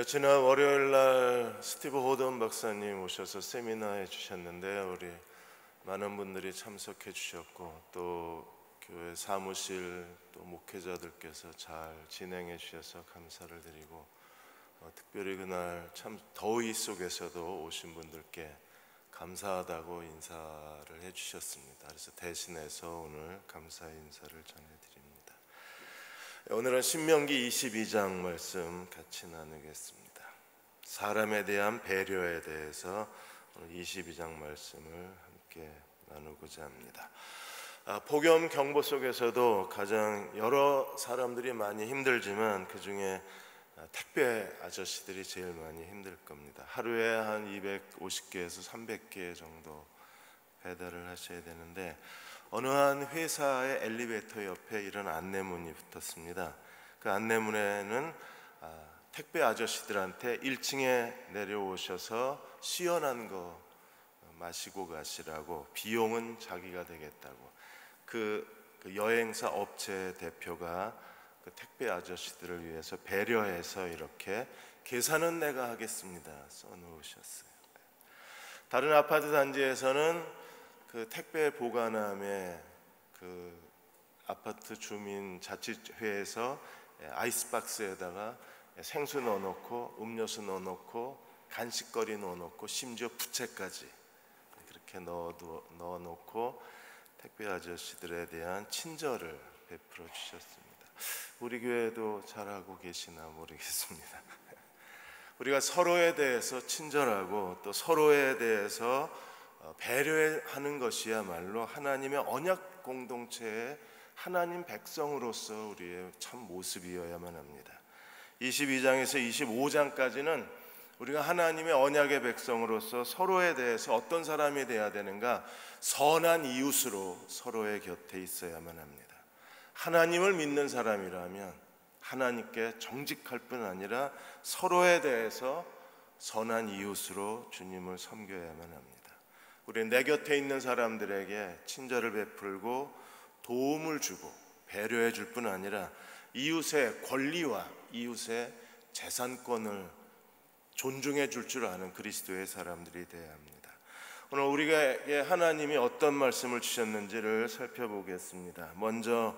지난 월요일 날 스티브 호든 박사님 오셔서 세미나 해주셨는데 우리 많은 분들이 참석해 주셨고 또 교회 사무실 또 목회자들께서 잘 진행해 주셔서 감사를 드리고 특별히 그날 참 더위 속에서도 오신 분들께 감사하다고 인사를 해주셨습니다. 그래서 대신해서 오늘 감사의 인사를 전해드립니다. 오늘은 신명기 22장 말씀 같이 나누겠습니다. 사람에 대한 배려에 대해서 오늘 22장 말씀을 함께 나누고자 합니다. 폭염 경보 속에서도 가장 여러 사람들이 많이 힘들지만 그 중에 택배 아저씨들이 제일 많이 힘들 겁니다. 하루에 한 250개에서 300개 정도 배달을 하셔야 되는데 어느 한 회사의 엘리베이터 옆에 이런 안내문이 붙었습니다. 그 안내문에는 택배 아저씨들한테 1층에 내려오셔서 시원한 거 마시고 가시라고, 비용은 자기가 되겠다고. 그 여행사 업체 대표가 그 택배 아저씨들을 위해서 배려해서 이렇게 계산은 내가 하겠습니다 써놓으셨어요. 다른 아파트 단지에서는 그 택배 보관함에 그 아파트 주민 자치회에서 아이스박스에다가 생수 넣어놓고 음료수 넣어놓고 간식거리 넣어놓고 심지어 부채까지 그렇게 넣어놓고 택배 아저씨들에 대한 친절을 베풀어 주셨습니다. 우리 교회도 잘하고 계시나 모르겠습니다. 우리가 서로에 대해서 친절하고 또 서로에 대해서 배려하는 것이야말로 하나님의 언약 공동체의 하나님 백성으로서 우리의 참 모습이어야만 합니다. 22장에서 25장까지는 우리가 하나님의 언약의 백성으로서 서로에 대해서 어떤 사람이 되어야 되는가, 선한 이웃으로 서로의 곁에 있어야만 합니다. 하나님을 믿는 사람이라면 하나님께 정직할 뿐 아니라 서로에 대해서 선한 이웃으로 주님을 섬겨야만 합니다. 우리는 내 곁에 있는 사람들에게 친절을 베풀고 도움을 주고 배려해 줄 뿐 아니라 이웃의 권리와 이웃의 재산권을 존중해 줄 아는 그리스도의 사람들이 되어야 합니다. 오늘 우리에게 하나님이 어떤 말씀을 주셨는지를 살펴보겠습니다. 먼저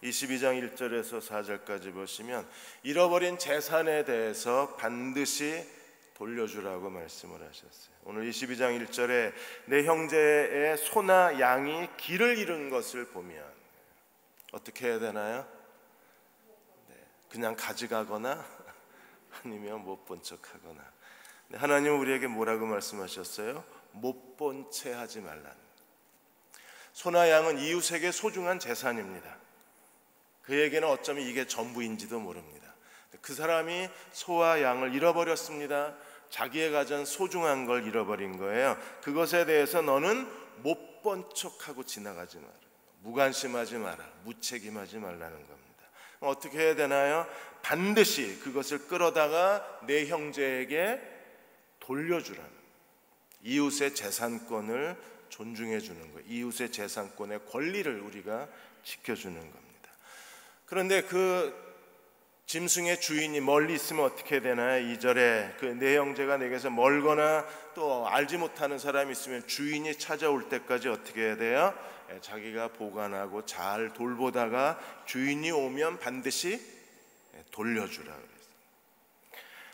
22장 1절에서 4절까지 보시면 잃어버린 재산에 대해서 반드시 돌려주라고 말씀을 하셨어요. 오늘 22장 1절에 내 형제의 소나 양이 길을 잃은 것을 보면 어떻게 해야 되나요? 그냥 가져가거나 아니면 못 본 척하거나. 하나님은 우리에게 뭐라고 말씀하셨어요? 못 본 채 하지 말라는. 소나 양은 이웃에게 소중한 재산입니다. 그에게는 어쩌면 이게 전부인지도 모릅니다. 그 사람이 소와 양을 잃어버렸습니다. 자기의 가장 소중한 걸 잃어버린 거예요. 그것에 대해서 너는 못 본 척하고 지나가지 마라. 무관심하지 마라. 무책임하지 말라는 겁니다. 어떻게 해야 되나요? 반드시 그것을 끌어다가 내 형제에게 돌려주라는, 이웃의 재산권을 존중해 주는 거예요. 이웃의 재산권의 권리를 우리가 지켜주는 겁니다. 그런데 그 짐승의 주인이 멀리 있으면 어떻게 되나요? 2절에 그 내 형제가 내게서 멀거나 또 알지 못하는 사람이 있으면 주인이 찾아올 때까지 어떻게 해야 돼요? 자기가 보관하고 잘 돌보다가 주인이 오면 반드시 돌려주라 그랬어요.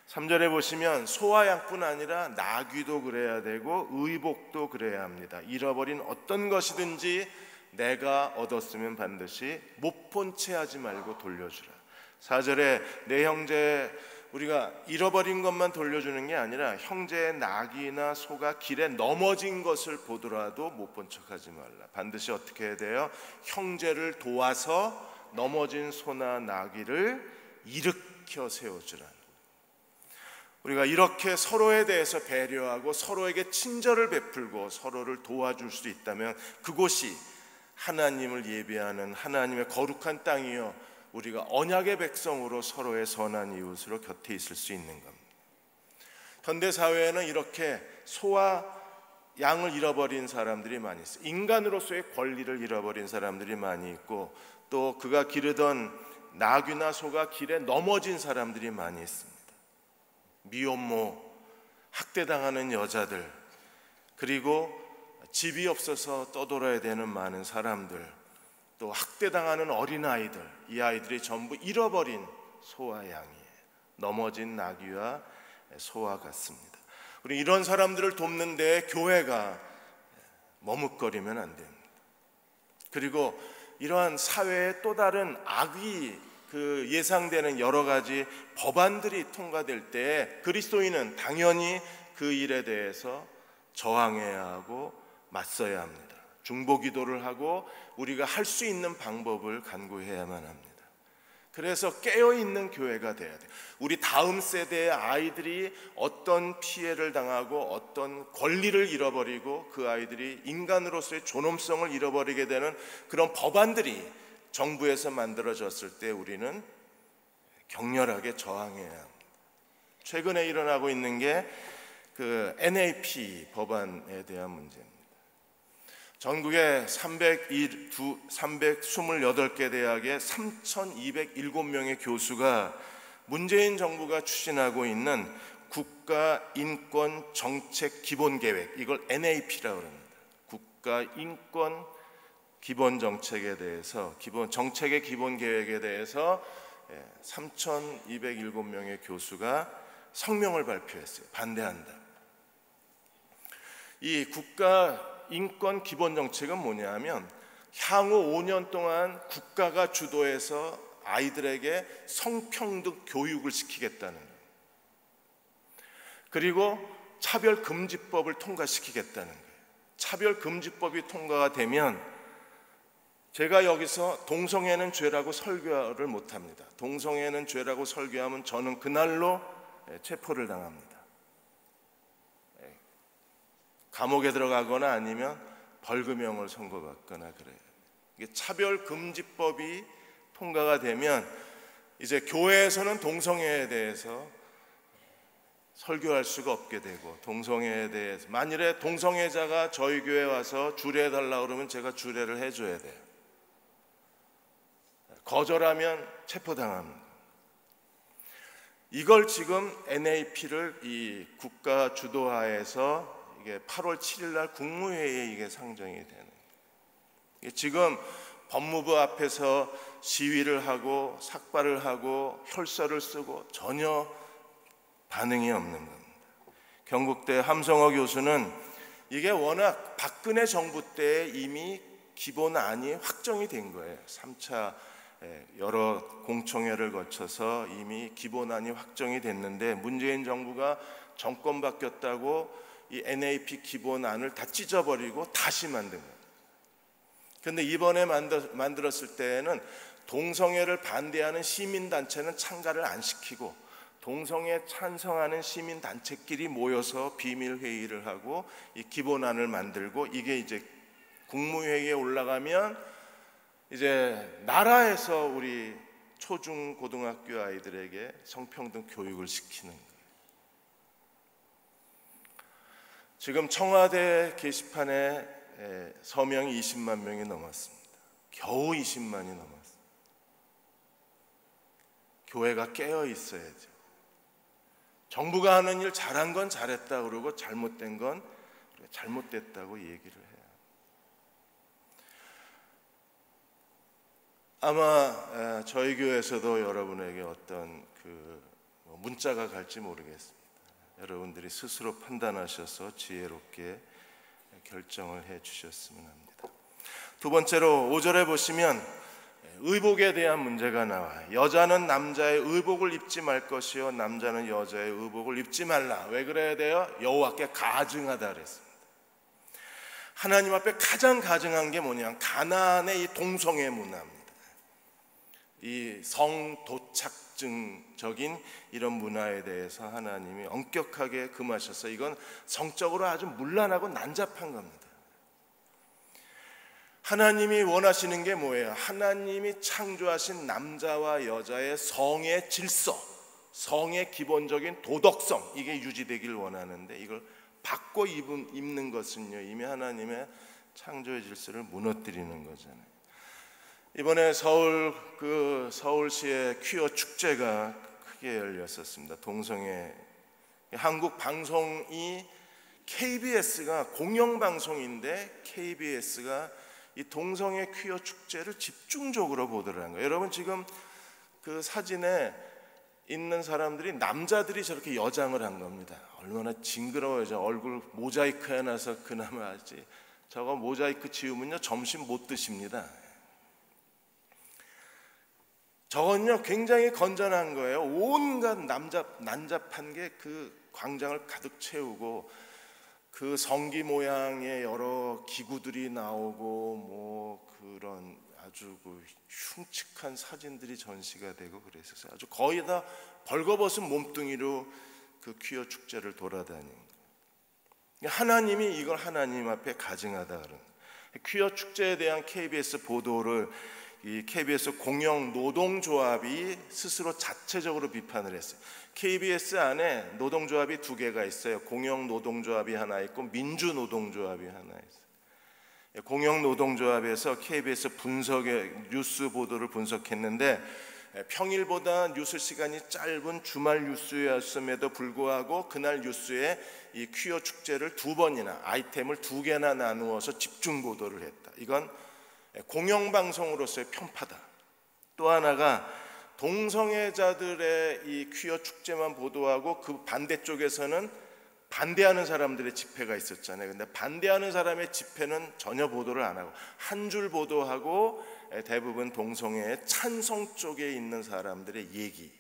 3절에 보시면 소와 양뿐 아니라 나귀도 그래야 되고 의복도 그래야 합니다. 잃어버린 어떤 것이든지 내가 얻었으면 반드시 못 본 채 하지 말고 돌려주라. 4절에 내 형제, 우리가 잃어버린 것만 돌려주는 게 아니라 형제의 낙이나 소가 길에 넘어진 것을 보더라도 못 본 척하지 말라. 반드시 어떻게 해야 돼요? 형제를 도와서 넘어진 소나 나귀를 일으켜 세워주라. 우리가 이렇게 서로에 대해서 배려하고 서로에게 친절을 베풀고 서로를 도와줄 수 있다면 그곳이 하나님을 예배하는 하나님의 거룩한 땅이요, 우리가 언약의 백성으로 서로의 선한 이웃으로 곁에 있을 수 있는 겁니다. 현대사회에는 이렇게 소와 양을 잃어버린 사람들이 많이 있어요. 인간으로서의 권리를 잃어버린 사람들이 많이 있고 또 그가 기르던 나귀나 소가 길에 넘어진 사람들이 많이 있습니다. 미혼모, 학대당하는 여자들, 그리고 집이 없어서 떠돌아야 되는 많은 사람들, 또 학대당하는 어린아이들, 이 아이들이 전부 잃어버린 소와 양이에요. 넘어진 나귀와 소와 같습니다. 우리 이런 사람들을 돕는 데 교회가 머뭇거리면 안 됩니다. 그리고 이러한 사회의 또 다른 악이 예상되는 여러 가지 법안들이 통과될 때 그리스도인은 당연히 그 일에 대해서 저항해야 하고 맞서야 합니다. 중보기도를 하고 우리가 할 수 있는 방법을 간구해야만 합니다. 그래서 깨어있는 교회가 돼야 돼요. 우리 다음 세대의 아이들이 어떤 피해를 당하고 어떤 권리를 잃어버리고 그 아이들이 인간으로서의 존엄성을 잃어버리게 되는 그런 법안들이 정부에서 만들어졌을 때 우리는 격렬하게 저항해야 합니다. 최근에 일어나고 있는 게 NAP 법안에 대한 문제입니다. 전국의 328개 대학의 3,207명의 교수가 문재인 정부가 추진하고 있는 국가인권정책기본계획, 이걸 NAP라고 합니다. 국가인권기본정책에 대해서, 정책의 기본계획에 대해서 3,207명의 교수가 성명을 발표했어요. 반대한다. 이 국가인권기본정책은 뭐냐 하면 향후 5년 동안 국가가 주도해서 아이들에게 성평등 교육을 시키겠다는 거예요. 그리고 차별금지법을 통과시키겠다는 거예요. 차별금지법이 통과가 되면 제가 여기서 동성애는 죄라고 설교를 못합니다. 동성애는 죄라고 설교하면 저는 그날로 체포를 당합니다. 감옥에 들어가거나 아니면 벌금형을 선고받거나 그래요. 이게 차별금지법이 통과가 되면 이제 교회에서는 동성애에 대해서 설교할 수가 없게 되고, 동성애에 대해서 만일에 동성애자가 저희 교회에 와서 주례해달라고 그러면 제가 주례를 해줘야 돼요. 거절하면 체포당합니다. 이걸 지금 NAP를 이 국가 주도하에서 이게 8월 7일 날 국무회의에 이게 상정이 되는 거예요. 지금 법무부 앞에서 시위를 하고 삭발을 하고 혈서를 쓰고 전혀 반응이 없는 겁니다. 경북대 함성호 교수는 이게 워낙 박근혜 정부 때 이미 기본안이 확정이 된 거예요. 3차 여러 공청회를 거쳐서 이미 기본안이 확정이 됐는데 문재인 정부가 정권 바뀌었다고 이 NAP 기본안을 다 찢어버리고 다시 만든 거예요. 그런데 이번에 만들었을 때에는 동성애를 반대하는 시민단체는 참가를 안 시키고 동성애 찬성하는 시민단체끼리 모여서 비밀회의를 하고 이 기본안을 만들고, 이게 이제 국무회의에 올라가면 이제 나라에서 우리 초중 고등학교 아이들에게 성평등 교육을 시키는 거예요. 지금 청와대 게시판에 서명이 20만 명이 넘었습니다. 겨우 20만이 넘었습니다. 교회가 깨어 있어야죠. 정부가 하는 일 잘한 건 잘했다 그러고 잘못된 건 잘못됐다고 얘기를 해요. 아마 저희 교회에서도 여러분에게 어떤 문자가 갈지 모르겠습니다. 여러분들이 스스로 판단하셔서 지혜롭게 결정을 해 주셨으면 합니다. 두 번째로 5절에 보시면 의복에 대한 문제가 나와요. 여자는 남자의 의복을 입지 말 것이요 남자는 여자의 의복을 입지 말라. 왜 그래야 돼요? 여호와께 가증하다 그랬습니다. 하나님 앞에 가장 가증한 게 뭐냐? 가나안의 이 동성애 문화입니다. 이 성도착증적인 이런 문화에 대해서 하나님이 엄격하게 금하셔서 이건 성적으로 아주 문란하고 난잡한 겁니다. 하나님이 원하시는 게 뭐예요? 하나님이 창조하신 남자와 여자의 성의 질서, 성의 기본적인 도덕성, 이게 유지되길 원하는데 이걸 바꿔 입는 것은요 이미 하나님의 창조의 질서를 무너뜨리는 거잖아요. 이번에 서울시의 퀴어 축제가 크게 열렸었습니다. 동성애 한국 방송이 KBS가 공영방송인데 KBS가 이 동성애 퀴어 축제를 집중적으로 보도라는 거예요. 여러분 지금 그 사진에 있는 사람들이 남자들이 저렇게 여장을 한 겁니다. 얼마나 징그러워요. 저 얼굴 모자이크 해놔서 그나마 하지. 저거 모자이크 지우면요 점심 못 드십니다. 저건요 굉장히 건전한 거예요. 온갖 난잡한 게 그 광장을 가득 채우고 그 성기 모양의 여러 기구들이 나오고 뭐 그런 아주 그 흉측한 사진들이 전시가 되고 그랬었어요. 아주 거의 다 벌거벗은 몸뚱이로 그 퀴어 축제를 돌아다닌 거예요. 하나님이 이걸 하나님 앞에 가증하다 그런 거예요. 퀴어 축제에 대한 KBS 보도를 이 KBS 공영 노동조합이 스스로 자체적으로 비판을 했어요. KBS 안에 노동조합이 두 개가 있어요. 공영 노동조합이 하나 있고 민주 노동조합이 하나 있어요. 공영 노동조합에서 KBS 분석의 뉴스 보도를 분석했는데 평일보다 뉴스 시간이 짧은 주말 뉴스였음에도 불구하고 그날 뉴스에 이 퀴어 축제를 두 번이나 아이템을 두 개나 나누어서 집중 보도를 했다. 이건 공영방송으로서의 편파다. 또 하나가 동성애자들의 이 퀴어 축제만 보도하고 그 반대쪽에서는 반대하는 사람들의 집회가 있었잖아요. 근데 반대하는 사람의 집회는 전혀 보도를 안 하고 한 줄 보도하고 대부분 동성애의 찬성 쪽에 있는 사람들의 얘기,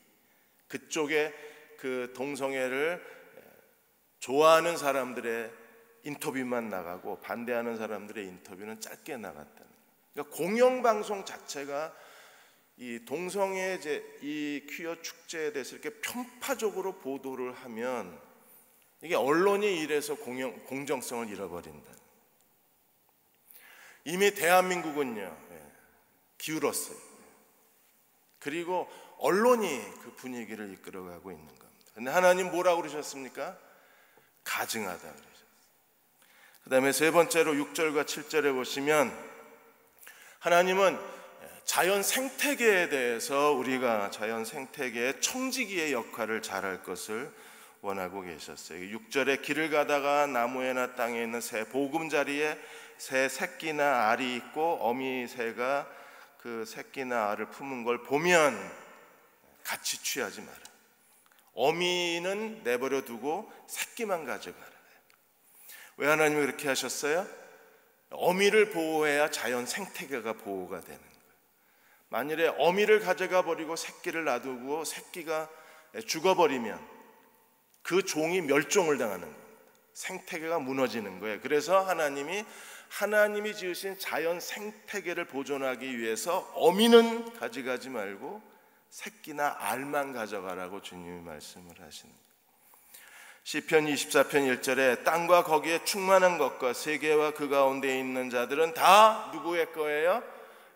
그쪽에 그 동성애를 좋아하는 사람들의 인터뷰만 나가고 반대하는 사람들의 인터뷰는 짧게 나갔다는. 그러니까 공영방송 자체가 이 동성애 이 퀴어 축제에 대해서 이렇게 편파적으로 보도를 하면 이게 언론이 이래서 공정성을 잃어버린다. 이미 대한민국은요 기울었어요. 그리고 언론이 그 분위기를 이끌어가고 있는 겁니다. 근데 하나님 뭐라고 그러셨습니까? 가증하다 그러셨어요. 그 다음에 세 번째로 6절과 7절에 보시면 하나님은 자연 생태계에 대해서 우리가 자연 생태계의 청지기의 역할을 잘할 것을 원하고 계셨어요. 6절에 길을 가다가 나무에나 땅에 있는 새 보금자리에 새 새끼나 알이 있고 어미 새가 그 새끼나 알을 품은 걸 보면 같이 취하지 마라. 어미는 내버려 두고 새끼만 가져가라. 왜 하나님이 그렇게 하셨어요? 어미를 보호해야 자연 생태계가 보호가 되는 거예요. 만일에 어미를 가져가 버리고 새끼를 놔두고 새끼가 죽어버리면 그 종이 멸종을 당하는 겁니다. 생태계가 무너지는 거예요. 그래서 하나님이 지으신 자연 생태계를 보존하기 위해서 어미는 가져가지 말고 새끼나 알만 가져가라고 주님이 말씀을 하시는 거예요. 시편 24편 1절에 땅과 거기에 충만한 것과 세계와 그 가운데 있는 자들은 다 누구의 거예요?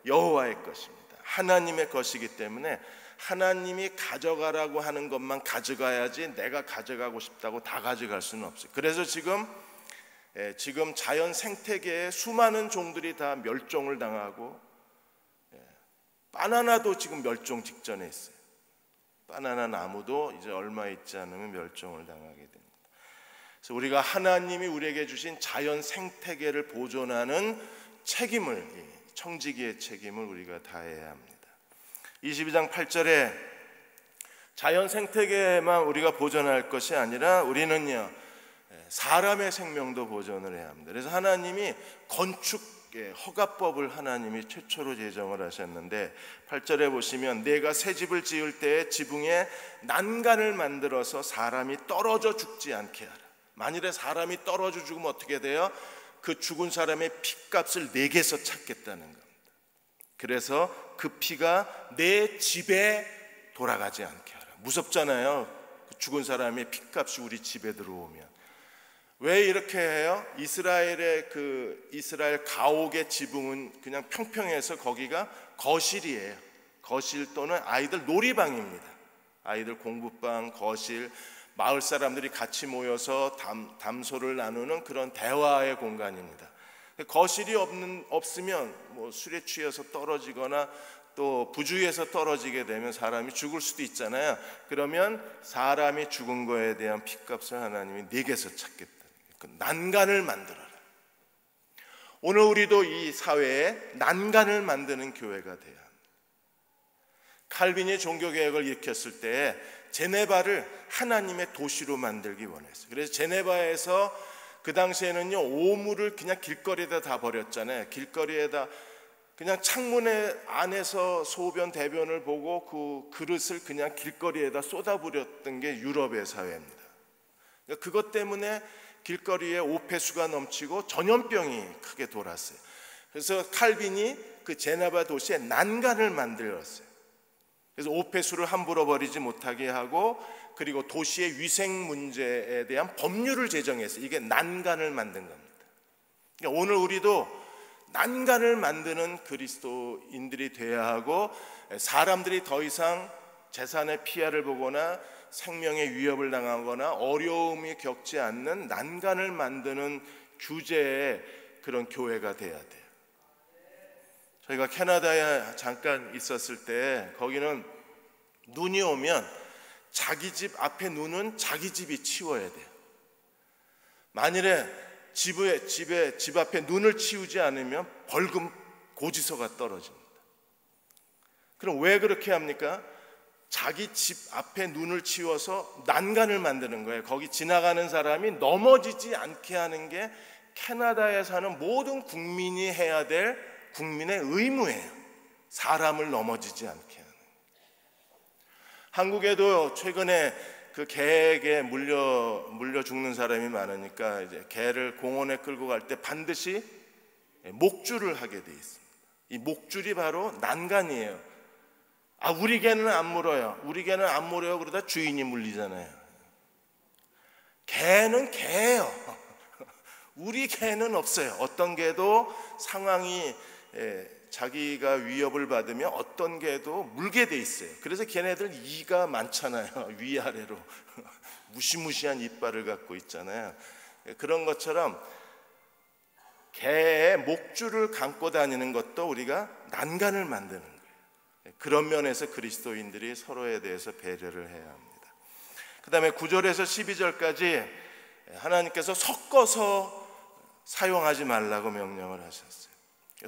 여호와의 것입니다. 하나님의 것이기 때문에 하나님이 가져가라고 하는 것만 가져가야지 내가 가져가고 싶다고 다 가져갈 수는 없어요. 그래서 지금 자연 생태계에 수많은 종들이 다 멸종을 당하고 바나나도 지금 멸종 직전에 있어요. 바나나 나무도 이제 얼마 있지 않으면 멸종을 당하게 됩니다. 그래서 우리가 하나님이 우리에게 주신 자연 생태계를 보존하는 책임을, 청지기의 책임을 우리가 다해야 합니다. 22장 8절에 자연 생태계만 우리가 보존할 것이 아니라 우리는요 사람의 생명도 보존을 해야 합니다. 그래서 하나님이 건축 허가법을 하나님이 최초로 제정을 하셨는데 8절에 보시면 내가 새 집을 지을 때에 지붕에 난간을 만들어서 사람이 떨어져 죽지 않게 하라. 만일에 사람이 떨어져 죽으면 어떻게 돼요? 그 죽은 사람의 피값을 내게서 찾겠다는 겁니다. 그래서 그 피가 내 집에 돌아가지 않게 하라. 무섭잖아요. 그 죽은 사람의 피값이 우리 집에 들어오면. 왜 이렇게 해요? 이스라엘 가옥의 지붕은 그냥 평평해서 거기가 거실이에요. 거실 또는 아이들 놀이방입니다. 아이들 공부방, 거실, 마을 사람들이 같이 모여서 담소를 나누는 그런 대화의 공간입니다. 거실이 없으면 뭐 술에 취해서 떨어지거나 또 부주의에서 떨어지게 되면 사람이 죽을 수도 있잖아요. 그러면 사람이 죽은 거에 대한 핏값을 하나님이 내게서 찾겠다. 그 난간을 만들어라. 오늘 우리도 이 사회에 난간을 만드는 교회가 돼야 합니다. 칼빈이 종교개혁을 일으켰을 때 제네바를 하나님의 도시로 만들기 원했어요. 그래서 제네바에서 그 당시에는요, 오물을 그냥 길거리에다 다 버렸잖아요. 길거리에다 그냥 창문에 안에서 소변 대변을 보고 그 그릇을 그냥 길거리에다 쏟아부렸던 게 유럽의 사회입니다. 그러니까 그것 때문에 길거리에 오폐수가 넘치고 전염병이 크게 돌았어요. 그래서 칼빈이 그 제네바 도시에 난간을 만들었어요. 그래서 오폐수를 함부로 버리지 못하게 하고, 그리고 도시의 위생 문제에 대한 법률을 제정했어요. 이게 난간을 만든 겁니다. 그러니까 오늘 우리도 난간을 만드는 그리스도인들이 되어야 하고, 사람들이 더 이상 재산의 피해를 보거나 생명의 위협을 당하거나 어려움이 겪지 않는 난간을 만드는 규제의 그런 교회가 돼야 돼요. 저희가 캐나다에 잠깐 있었을 때 거기는 눈이 오면 자기 집 앞에 눈은 자기 집이 치워야 돼요. 만일에 집 앞에 눈을 치우지 않으면 벌금 고지서가 떨어집니다. 그럼 왜 그렇게 합니까? 자기 집 앞에 눈을 치워서 난간을 만드는 거예요. 거기 지나가는 사람이 넘어지지 않게 하는 게 캐나다에 사는 모든 국민이 해야 될 국민의 의무예요. 사람을 넘어지지 않게 하는. 한국에도 최근에 그 개에게 물려 죽는 사람이 많으니까 이제 개를 공원에 끌고 갈 때 반드시 목줄을 하게 돼 있습니다. 이 목줄이 바로 난간이에요. 우리 개는 안 물어요. 우리 개는 안 물어요. 그러다 주인이 물리잖아요. 개는 개예요. 우리 개는 없어요. 어떤 개도 상황이 자기가 위협을 받으면 어떤 개도 물게 돼 있어요. 그래서 걔네들 이가 많잖아요. 위아래로 무시무시한 이빨을 갖고 있잖아요. 그런 것처럼 개의 목줄을 감고 다니는 것도 우리가 난간을 만드는 거예요. 그런 면에서 그리스도인들이 서로에 대해서 배려를 해야 합니다. 그 다음에 9절에서 12절까지 하나님께서 섞어서 사용하지 말라고 명령을 하셨어요.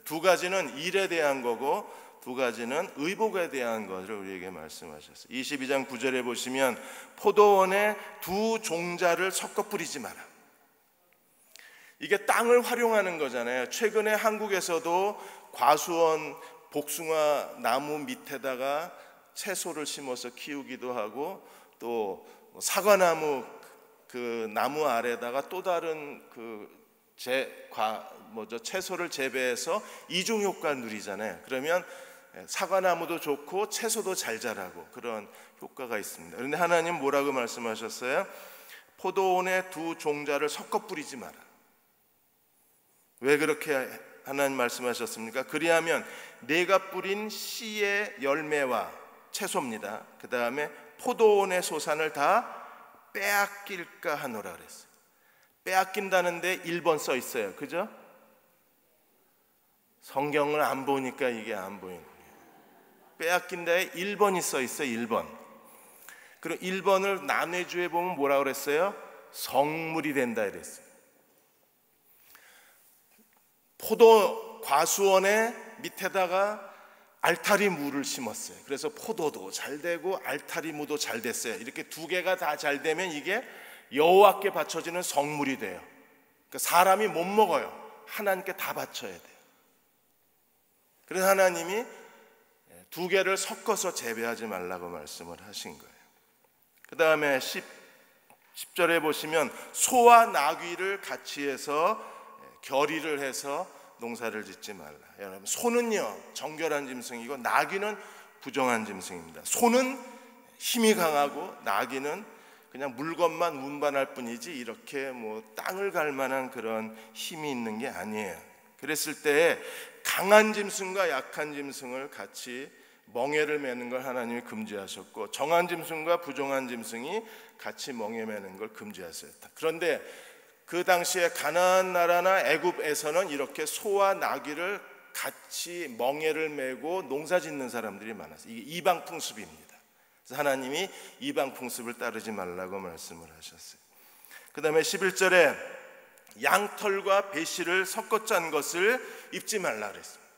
두 가지는 일에 대한 거고, 두 가지는 의복에 대한 것을 우리에게 말씀하셨어요. 22장 9절에 보시면 포도원에 두 종자를 섞어 뿌리지 마라. 이게 땅을 활용하는 거잖아요. 최근에 한국에서도 과수원 복숭아 나무 밑에다가 채소를 심어서 키우기도 하고, 또 사과나무 그 나무 아래다가 또 다른 채소를 재배해서 이중 효과를 누리잖아요. 그러면 사과나무도 좋고 채소도 잘 자라고 그런 효과가 있습니다. 그런데 하나님 뭐라고 말씀하셨어요? 포도원에 두 종자를 섞어 뿌리지 마라. 왜 그렇게 하나님 말씀하셨습니까? 그리하면 내가 뿌린 씨의 열매와 채소입니다. 그 다음에 포도원의 소산을 다 빼앗길까 하노라 그랬어요. 빼앗긴다는데 1번 써 있어요. 그죠? 성경을 안 보니까 이게 안 보이는 거예요. 빼앗긴다에 1번이 써 있어요. 1번. 그리고 1번을 남해주에 보면 뭐라고 그랬어요? 성물이 된다 이랬어요. 포도 과수원의 밑에다가 알타리 무를 심었어요. 그래서 포도도 잘 되고 알타리 무도 잘 됐어요. 이렇게 두 개가 다 잘 되면 이게 여호와께 바쳐지는 성물이 돼요. 그러니까 사람이 못 먹어요. 하나님께 다 바쳐야 돼요. 그래서 하나님이 두 개를 섞어서 재배하지 말라고 말씀을 하신 거예요. 그 다음에 10절에 보시면 소와 나귀를 같이 해서 결의를 해서 농사를 짓지 말라. 여러분, 소는요 정결한 짐승이고 나귀는 부정한 짐승입니다. 소는 힘이 강하고 나귀는 그냥 물건만 운반할 뿐이지 이렇게 땅을 갈 만한 그런 힘이 있는 게 아니에요. 그랬을 때 강한 짐승과 약한 짐승을 같이 멍에를 매는 걸 하나님이 금지하셨고, 정한 짐승과 부정한 짐승이 같이 멍에 매는 걸 금지하셨다. 그런데 그 당시에 가나안 나라나 애굽에서는 이렇게 소와 나귀를 같이 멍에를 메고 농사 짓는 사람들이 많았어요. 이게 이방 풍습입니다. 그래서 하나님이 이방 풍습을 따르지 말라고 말씀을 하셨어요. 그 다음에 11절에 양털과 배실을 섞어 짠 것을 입지 말라 그랬습니다.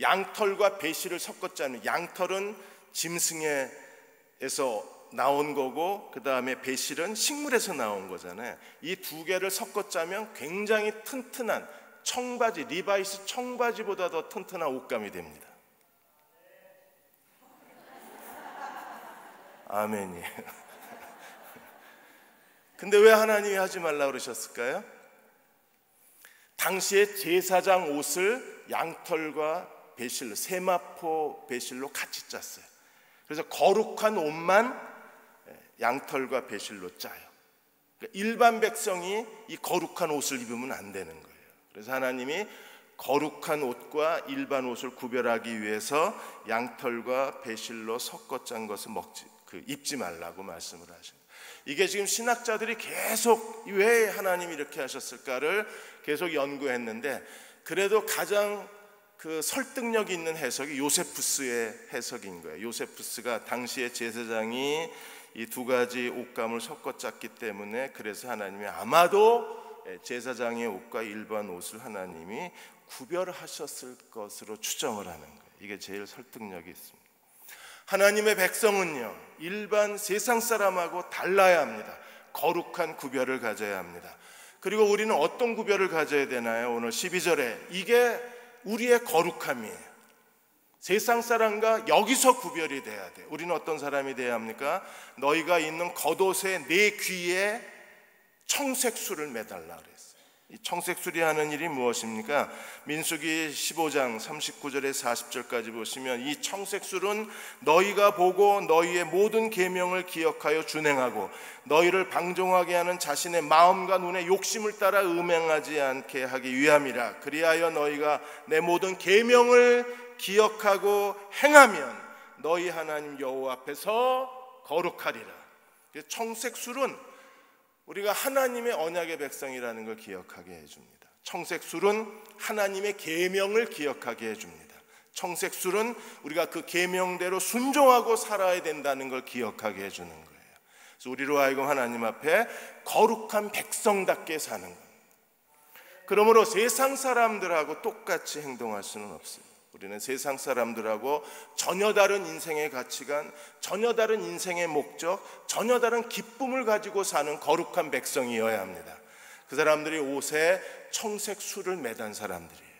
양털과 배실을 섞어 짜는, 양털은 짐승에서 나온 거고 그 다음에 배실은 식물에서 나온 거잖아요. 이 두 개를 섞어 짜면 굉장히 튼튼한 청바지, 리바이스 청바지보다 더 튼튼한 옷감이 됩니다. 아멘이에요. 근데 왜 하나님이 하지 말라 그러셨을까요? 당시에 제사장 옷을 양털과 배실로, 세마포 배실로 같이 짰어요. 그래서 거룩한 옷만 양털과 배실로 짜요. 그러니까 일반 백성이 이 거룩한 옷을 입으면 안 되는 거예요. 그래서 하나님이 거룩한 옷과 일반 옷을 구별하기 위해서 양털과 배실로 섞어 짠 것을 입지 말라고 말씀을 하십니다. 이게 지금 신학자들이 계속 왜 하나님이 이렇게 하셨을까를 계속 연구했는데, 그래도 가장 설득력 있는 해석이 요세푸스의 해석인 거예요. 요세푸스가 당시의 제사장이 이 두 가지 옷감을 섞어 짰기 때문에, 그래서 하나님이 아마도 제사장의 옷과 일반 옷을 하나님이 구별하셨을 것으로 추정을 하는 거예요. 이게 제일 설득력이 있습니다. 하나님의 백성은요, 일반 세상 사람하고 달라야 합니다. 거룩한 구별을 가져야 합니다. 그리고 우리는 어떤 구별을 가져야 되나요? 오늘 12절에 이게 우리의 거룩함이에요. 세상 사람과 여기서 구별이 돼야 돼. 우리는 어떤 사람이 돼야 합니까? 너희가 있는 겉옷에 내 귀에 청색술을 매달라 그랬어요. 이 청색술이 하는 일이 무엇입니까? 민수기 15장 39절에 40절까지 보시면 이 청색술은 너희가 보고 너희의 모든 계명을 기억하여 준행하고 너희를 방종하게 하는 자신의 마음과 눈의 욕심을 따라 음행하지 않게 하기 위함이라. 그리하여 너희가 내 모든 계명을 기억하고 행하면 너희 하나님 여호와 앞에서 거룩하리라. 청색술은 우리가 하나님의 언약의 백성이라는 걸 기억하게 해줍니다. 청색술은 하나님의 계명을 기억하게 해줍니다. 청색술은 우리가 그 계명대로 순종하고 살아야 된다는 걸 기억하게 해주는 거예요. 그래서 우리로 하여금 하나님 앞에 거룩한 백성답게 사는 겁니다. 그러므로 세상 사람들하고 똑같이 행동할 수는 없어요. 우리는 세상 사람들하고 전혀 다른 인생의 가치관, 전혀 다른 인생의 목적, 전혀 다른 기쁨을 가지고 사는 거룩한 백성이어야 합니다. 그 사람들이 옷에 청색술을 매단 사람들이에요.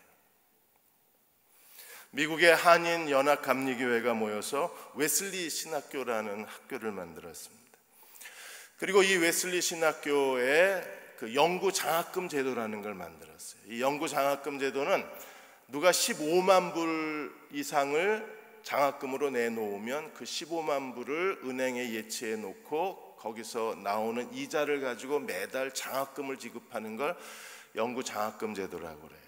미국의 한인 연합 감리교회가 모여서 웨슬리 신학교라는 학교를 만들었습니다. 그리고 이 웨슬리 신학교에 영구 장학금 제도라는 걸 만들었어요. 이 영구 장학금 제도는 누가 15만 불 이상을 장학금으로 내놓으면 그 15만 불을 은행에 예치해 놓고 거기서 나오는 이자를 가지고 매달 장학금을 지급하는 걸 영구 장학금 제도라고 그래요.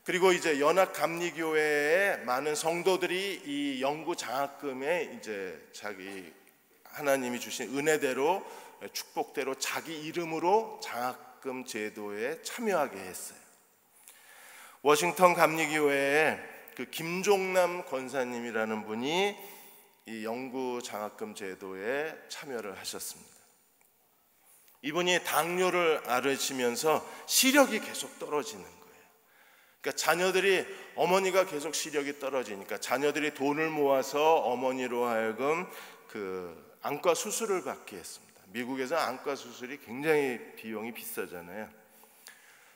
그리고 이제 연합 감리교회의 많은 성도들이 이 영구 장학금에 이제 자기 하나님이 주신 은혜대로, 축복대로 자기 이름으로 장학금 제도에 참여하게 했어요. 워싱턴 감리교회에 김종남 권사님이라는 분이 이 영구 장학금 제도에 참여를 하셨습니다. 이분이 당뇨를 앓으시면서 시력이 계속 떨어지는 거예요. 그러니까 자녀들이, 어머니가 계속 시력이 떨어지니까 자녀들이 돈을 모아서 어머니로 하여금 안과 수술을 받게 했습니다. 미국에서 안과 수술이 굉장히 비용이 비싸잖아요.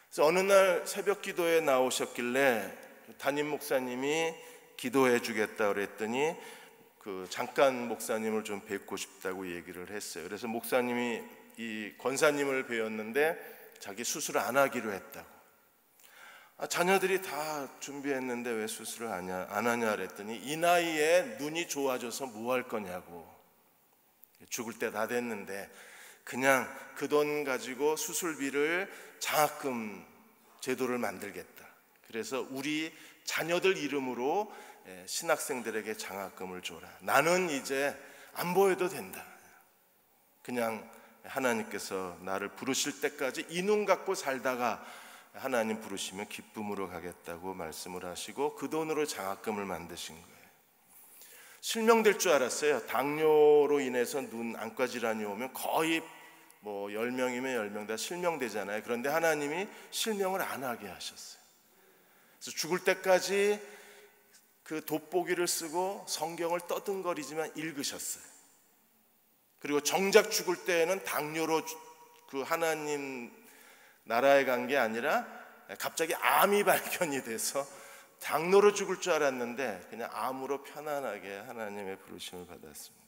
그래서 어느 날 새벽 기도에 나오셨길래 담임 목사님이 기도해 주겠다 그랬더니 잠깐 목사님을 좀 뵙고 싶다고 얘기를 했어요. 그래서 목사님이 이 권사님을 뵈었는데 자기 수술을 안 하기로 했다고. 자녀들이 다 준비했는데 왜 수술을 안 하냐 그랬더니 이 나이에 눈이 좋아져서 뭐 할 거냐고. 죽을 때 다 됐는데 그냥 그 돈 가지고 수술비를 장학금 제도를 만들겠다. 그래서 우리 자녀들 이름으로 신학생들에게 장학금을 줘라. 나는 이제 안 보여도 된다. 그냥 하나님께서 나를 부르실 때까지 이 눈 갖고 살다가 하나님 부르시면 기쁨으로 가겠다고 말씀을 하시고 그 돈으로 장학금을 만드신 거예요. 실명될 줄 알았어요. 당뇨로 인해서 눈 안과 질환이 오면 거의 10명이면 10명 다 실명되잖아요. 그런데 하나님이 실명을 안 하게 하셨어요. 그래서 죽을 때까지 그 돋보기를 쓰고 성경을 떠든거리지만 읽으셨어요. 그리고 정작 죽을 때에는 당뇨로 그 하나님 나라에 간 게 아니라 갑자기 암이 발견이 돼서 당뇨로 죽을 줄 알았는데 그냥 암으로 편안하게 하나님의 부르심을 받았습니다.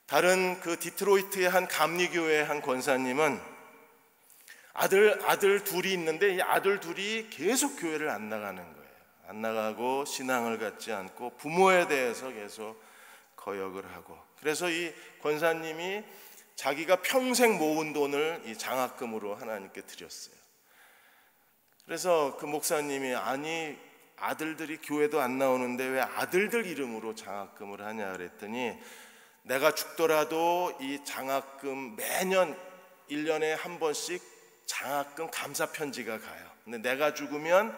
다른 그 디트로이트의 한 감리교회의 한 권사님은 아들 둘이 있는데 이 아들 둘이 계속 교회를 안 나가는 거예요. 안 나가고 신앙을 갖지 않고 부모에 대해서 계속 거역을 하고, 그래서 이 권사님이 자기가 평생 모은 돈을 이 장학금으로 하나님께 드렸어요. 그래서 그 목사님이 아니 아들들이 교회도 안 나오는데 왜 아들들 이름으로 장학금을 하냐 그랬더니 내가 죽더라도 이 장학금 매년 1년에 한 번씩 장학금 감사 편지가 가요. 근데 내가 죽으면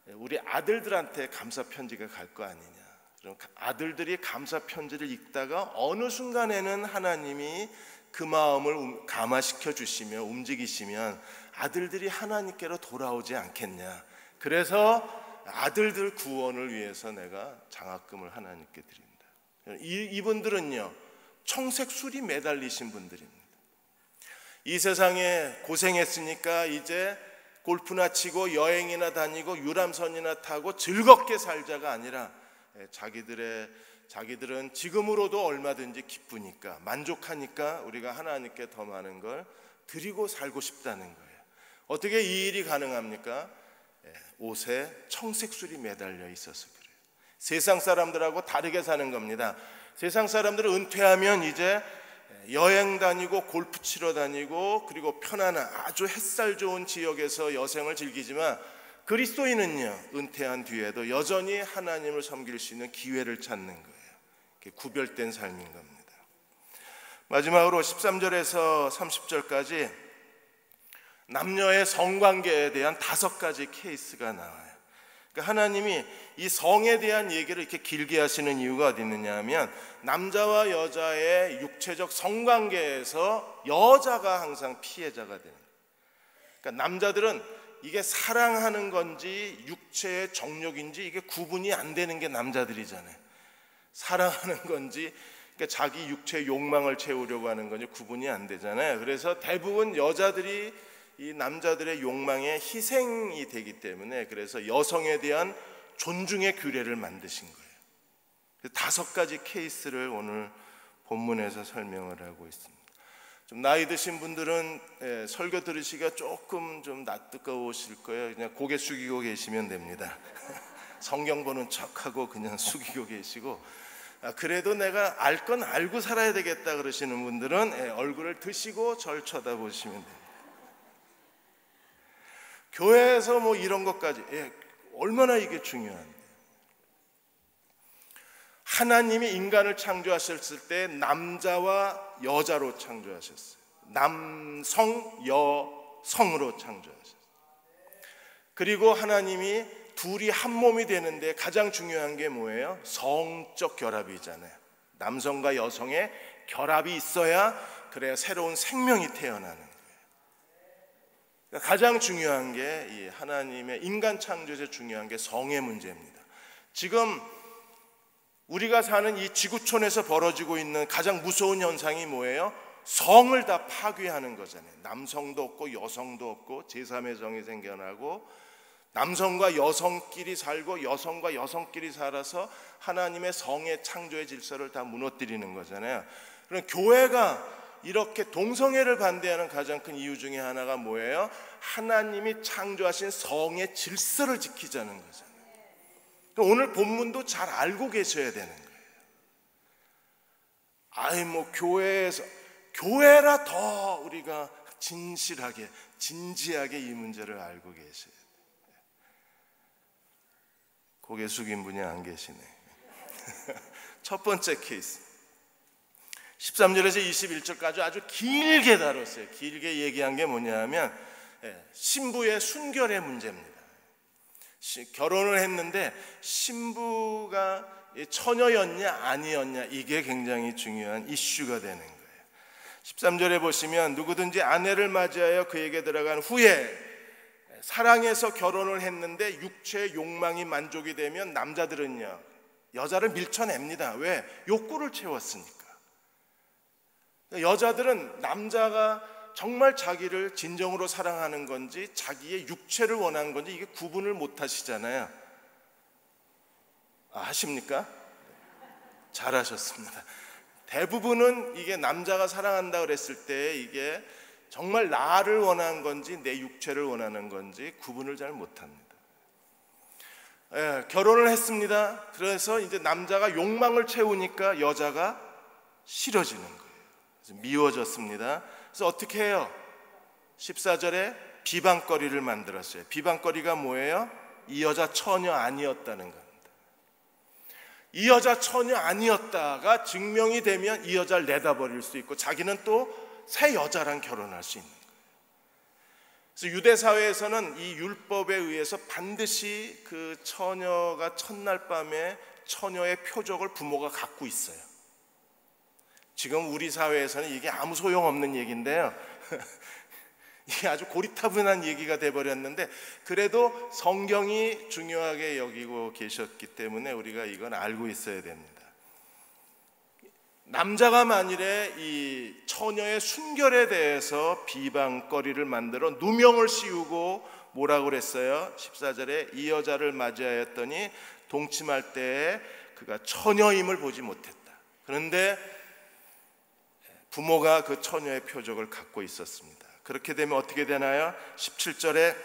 우리 아들들한테 감사 편지가 갈 거 아니냐. 그럼 아들들이 감사 편지를 읽다가 어느 순간에는 하나님이 그 마음을 감화시켜 주시며 움직이시면 아들들이 하나님께로 돌아오지 않겠냐. 그래서 아들들 구원을 위해서 내가 장학금을 하나님께 드립니다. 이분들은요 청색술이 매달리신 분들입니다. 이 세상에 고생했으니까 이제 골프나 치고 여행이나 다니고 유람선이나 타고 즐겁게 살자가 아니라 자기들은 지금으로도 얼마든지 기쁘니까 만족하니까 우리가 하나님께 더 많은 걸 드리고 살고 싶다는 거예요. 어떻게 이 일이 가능합니까? 옷에 청색술이 매달려 있어서 그래요. 세상 사람들하고 다르게 사는 겁니다. 세상 사람들은 은퇴하면 이제 여행 다니고 골프 치러 다니고 그리고 편안한 아주 햇살 좋은 지역에서 여생을 즐기지만 그리스도인은요 은퇴한 뒤에도 여전히 하나님을 섬길 수 있는 기회를 찾는 거예요. 구별된 삶인 겁니다. 마지막으로 13절에서 30절까지 남녀의 성관계에 대한 5가지 케이스가 나와요. 그러니까 하나님이 이 성에 대한 얘기를 이렇게 길게 하시는 이유가 어디 있느냐 하면 남자와 여자의 육체적 성관계에서 여자가 항상 피해자가 되는 거예요. 그러니까 남자들은 이게 사랑하는 건지 육체의 정욕인지 이게 구분이 안 되는 게 남자들이잖아요. 사랑하는 건지 그러니까 자기 육체의 욕망을 채우려고 하는 건지 구분이 안 되잖아요. 그래서 대부분 여자들이 이 남자들의 욕망에 희생이 되기 때문에 그래서 여성에 대한 존중의 규례를 만드신 거예요. 5가지 케이스를 오늘 본문에서 설명을 하고 있습니다. 좀 나이 드신 분들은 설교 들으시기가 조금 좀 낯뜨거우실 거예요. 그냥 고개 숙이고 계시면 됩니다. 성경 보는 척하고 그냥 숙이고 계시고, 그래도 내가 알 건 알고 살아야 되겠다 그러시는 분들은 얼굴을 드시고 절 쳐다보시면 됩니다. 교회에서 뭐 이런 것까지 얼마나 이게 중요한데, 하나님이 인간을 창조하셨을 때 남자와 여자로 창조하셨어요. 남성 여성으로 창조하셨어요. 그리고 하나님이 둘이 한 몸이 되는데 가장 중요한 게 뭐예요? 성적 결합이잖아요. 남성과 여성의 결합이 있어야 그래야 새로운 생명이 태어나는 거예요. 가장 중요한 게 이 하나님의 인간 창조에서 중요한 게 성의 문제입니다. 지금 우리가 사는 이 지구촌에서 벌어지고 있는 가장 무서운 현상이 뭐예요? 성을 다 파괴하는 거잖아요. 남성도 없고 여성도 없고 제3의 성이 생겨나고 남성과 여성끼리 살고 여성과 여성끼리 살아서 하나님의 성의 창조의 질서를 다 무너뜨리는 거잖아요. 그럼 교회가 이렇게 동성애를 반대하는 가장 큰 이유 중에 하나가 뭐예요? 하나님이 창조하신 성의 질서를 지키자는 거잖아요. 오늘 본문도 잘 알고 계셔야 되는 거예요. 뭐 교회에서 교회라 더 우리가 진실하게 진지하게 이 문제를 알고 계셔야 돼요. 고개 숙인 분이 안 계시네. 첫 번째 케이스 13절에서 21절까지 아주 길게 다뤘어요. 길게 얘기한 게 뭐냐 하면 신부의 순결의 문제입니다. 결혼을 했는데 신부가 처녀였냐 아니었냐, 이게 굉장히 중요한 이슈가 되는 거예요. 13절에 보시면 누구든지 아내를 맞이하여 그에게 들어간 후에 사랑해서 결혼을 했는데 육체의 욕망이 만족이 되면 남자들은요, 여자를 밀쳐냅니다. 왜? 욕구를 채웠으니까. 여자들은 남자가 정말 자기를 진정으로 사랑하는 건지 자기의 육체를 원하는 건지 이게 구분을 못 하시잖아요. 하십니까? 잘하셨습니다. 대부분은 이게 남자가 사랑한다 그랬을 때 이게 정말 나를 원하는 건지 내 육체를 원하는 건지 구분을 잘 못합니다. 결혼을 했습니다. 그래서 이제 남자가 욕망을 채우니까 여자가 싫어지는 거예요. 그래서 미워졌습니다. 그래서 어떻게 해요? 14절에 비방거리를 만들었어요. 비방거리가 뭐예요? 이 여자 처녀 아니었다는 겁니다. 이 여자 처녀 아니었다가 증명이 되면 이 여자를 내다버릴 수 있고 자기는 또 새 여자랑 결혼할 수 있는 거예요. 그래서 유대 사회에서는 이 율법에 의해서 반드시 그 처녀가 첫날 밤에 처녀의 표적을 부모가 갖고 있어요. 지금 우리 사회에서는 이게 아무 소용없는 얘기인데요. 이게 아주 고리타분한 얘기가 돼버렸는데 그래도 성경이 중요하게 여기고 계셨기 때문에 우리가 이건 알고 있어야 됩니다. 남자가 만일에 이 처녀의 순결에 대해서 비방거리를 만들어 누명을 씌우고 뭐라고 그랬어요? 14절에 이 여자를 맞이하였더니 동침할 때에 그가 처녀임을 보지 못했다. 그런데 부모가 그 처녀의 표적을 갖고 있었습니다. 그렇게 되면 어떻게 되나요? 17절에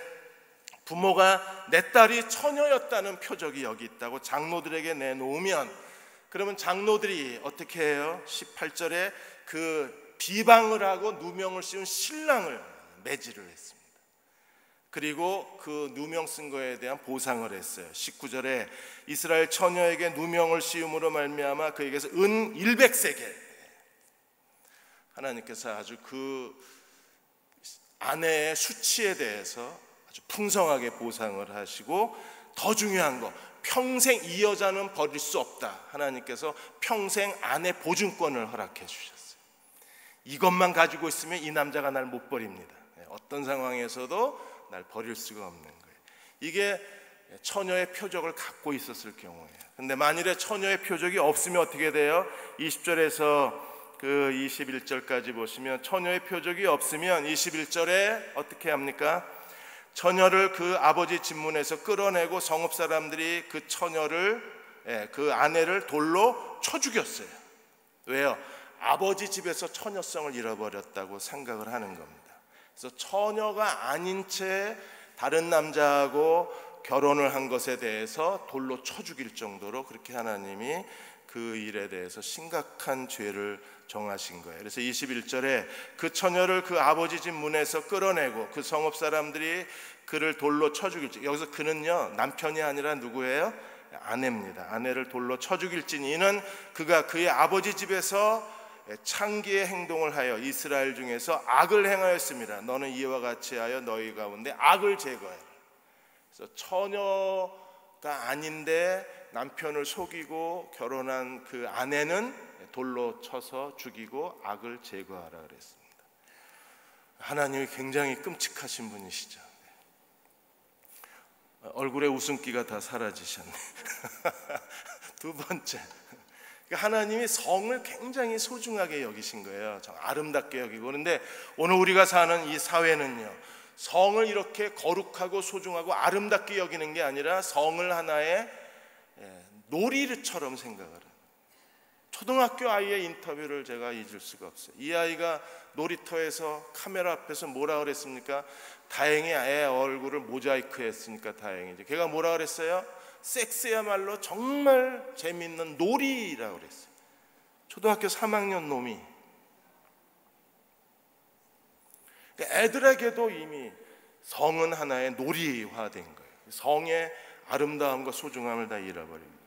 부모가 내 딸이 처녀였다는 표적이 여기 있다고 장로들에게 내놓으면 그러면 장로들이 어떻게 해요? 18절에 그 비방을 하고 누명을 씌운 신랑을 매질을 했습니다. 그리고 그 누명 쓴 거에 대한 보상을 했어요. 19절에 이스라엘 처녀에게 누명을 씌움으로 말미암아 그에게서 은 100세겔, 하나님께서 아주 그 아내의 수치에 대해서 아주 풍성하게 보상을 하시고, 더 중요한 거, 평생 이 여자는 버릴 수 없다. 하나님께서 평생 아내 보증권을 허락해 주셨어요. 이것만 가지고 있으면 이 남자가 날 못 버립니다. 어떤 상황에서도 날 버릴 수가 없는 거예요. 이게 처녀의 표적을 갖고 있었을 경우예요. 근데 만일에 처녀의 표적이 없으면 어떻게 돼요? 20절에서 그 21절까지 보시면 처녀의 표적이 없으면 21절에 어떻게 합니까? 처녀를 그 아버지 집문에서 끌어내고 성읍 사람들이 그 처녀를, 그 아내를 돌로 쳐 죽였어요. 왜요? 아버지 집에서 처녀성을 잃어버렸다고 생각을 하는 겁니다. 그래서 처녀가 아닌 채 다른 남자하고 결혼을 한 것에 대해서 돌로 쳐 죽일 정도로 그렇게 하나님이 그 일에 대해서 심각한 죄를 정하신 거예요. 그래서 21절에 그 처녀를 그 아버지 집 문에서 끌어내고 그 성읍 사람들이 그를 돌로 쳐 죽일지, 여기서 그는요 남편이 아니라 누구예요? 아내입니다. 아내를 돌로 쳐 죽일지니 이는 그가 그의 아버지 집에서 창기의 행동을 하여 이스라엘 중에서 악을 행하였습니다. 너는 이와 같이 하여 너희 가운데 악을 제거해라. 그래서 처녀가 아닌데 남편을 속이고 결혼한 그 아내는 돌로 쳐서 죽이고 악을 제거하라 그랬습니다. 하나님이 굉장히 끔찍하신 분이시죠. 얼굴에 웃음기가 다 사라지셨네. 두 번째, 하나님이 성을 굉장히 소중하게 여기신 거예요. 아름답게 여기고. 그런데 오늘 우리가 사는 이 사회는요, 성을 이렇게 거룩하고 소중하고 아름답게 여기는 게 아니라 성을 하나의 놀이처럼 생각을 해요. 초등학교 아이의 인터뷰를 제가 잊을 수가 없어요. 이 아이가 놀이터에서 카메라 앞에서 뭐라 그랬습니까? 다행히 애 얼굴을 모자이크 했으니까 다행이지. 걔가 뭐라 그랬어요? 섹스야말로 정말 재밌는 놀이라고 그랬어요. 초등학교 3학년 놈이. 애들에게도 이미 성은 하나의 놀이화된 거예요. 성의 아름다움과 소중함을 다 잃어버립니다.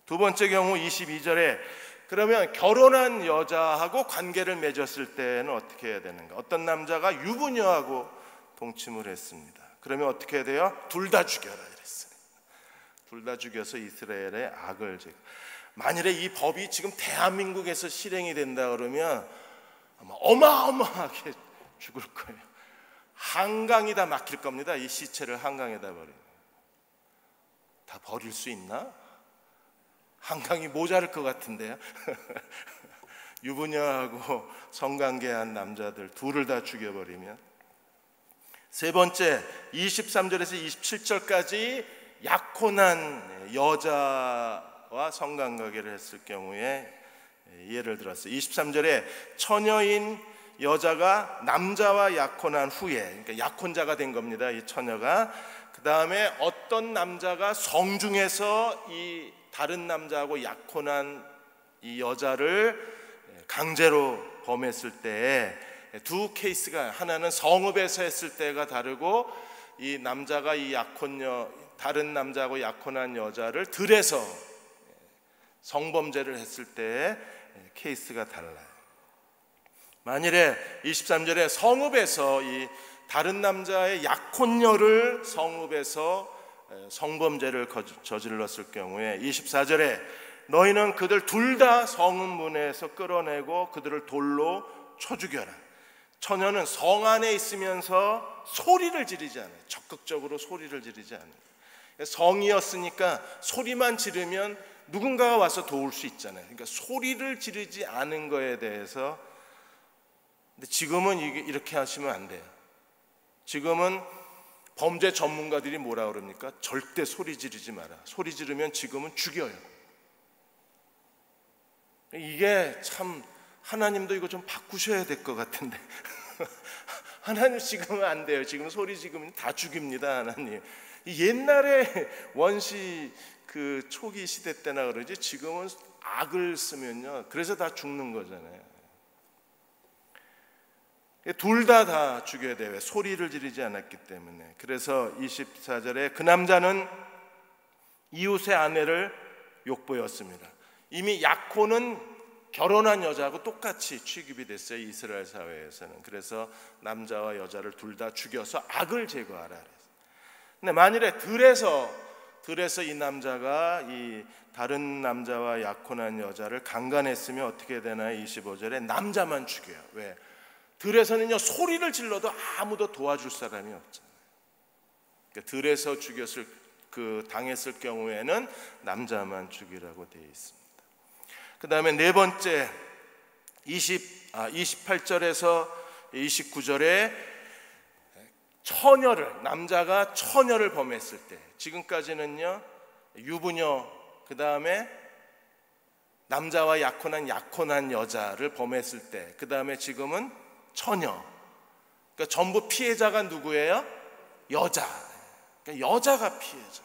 두 번째 경우 22절에 그러면 결혼한 여자하고 관계를 맺었을 때는 어떻게 해야 되는가? 어떤 남자가 유부녀하고 동침을 했습니다. 그러면 어떻게 돼요? 둘 다 죽여라 이랬어요. 둘 다 죽여서 이스라엘의 악을 제거. 만일에 이 법이 지금 대한민국에서 실행이 된다 그러면 아마 어마어마하게 죽을 거예요. 한강이 다 막힐 겁니다. 이 시체를 한강에다 버리면. 다 버릴 수 있나? 한강이 모자랄 것 같은데요. 유부녀하고 성관계한 남자들 둘을 다 죽여버리면. 세 번째, 23절에서 27절까지 약혼한 여자와 성관계를 했을 경우에 예를 들었어요. 23절에 처녀인 여자가 남자와 약혼한 후에, 그러니까 약혼자가 된 겁니다. 이 처녀가. 그 다음에 어떤 남자가 성중에서 이 다른 남자하고 약혼한 이 여자를 강제로 범했을 때 두 케이스가, 하나는 성읍에서 했을 때가 다르고, 이 남자가 이 약혼녀, 다른 남자하고 약혼한 여자를 들에서 성범죄를 했을 때 케이스가 달라요. 만일에 23절에 성읍에서 이 다른 남자의 약혼녀를 성읍에서 성범죄를 저질렀을 경우에 24절에 너희는 그들 둘 다 성읍 문에서 끌어내고 그들을 돌로 쳐 죽여라. 처녀는 성 안에 있으면서 소리를 지르지 않아요. 적극적으로 소리를 지르지 않아요. 성이었으니까 소리만 지르면 누군가가 와서 도울 수 있잖아요. 그러니까 소리를 지르지 않은 거에 대해서. 근데 지금은 이렇게 하시면 안 돼요. 지금은 범죄 전문가들이 뭐라 그럽니까? 절대 소리 지르지 마라. 소리 지르면 지금은 죽여요. 이게 참, 하나님도 이거 좀 바꾸셔야 될 것 같은데. 하나님 지금은 안 돼요. 지금 소리 지르면 다 죽입니다, 하나님. 옛날에 원시 그 초기 시대 때나 그러지, 지금은 악을 쓰면요, 그래서 다 죽는 거잖아요. 둘 다 죽여야 돼요. 소리를 지르지 않았기 때문에. 그래서 24절에 그 남자는 이웃의 아내를 욕보였습니다. 이미 약혼은 결혼한 여자하고 똑같이 취급이 됐어요, 이스라엘 사회에서는. 그래서 남자와 여자를 둘 다 죽여서 악을 제거하라 그랬어요. 근데 만일에 들에서 이 남자가 이 다른 남자와 약혼한 여자를 강간했으면 어떻게 되나요? 25절에 남자만 죽여요. 왜? 들에서는요, 소리를 질러도 아무도 도와줄 사람이 없잖아요. 그러니까 들에서 당했을 경우에는 남자만 죽이라고 되어 있습니다. 그 다음에 네 번째, 28절에서 29절에 남자가 처녀를 범했을 때, 지금까지는요 유부녀, 그 다음에 남자와 약혼한 여자를 범했을 때, 그 다음에 지금은 처녀. 그러니까 전부 피해자가 누구예요? 여자. 그러니까 여자가 피해자.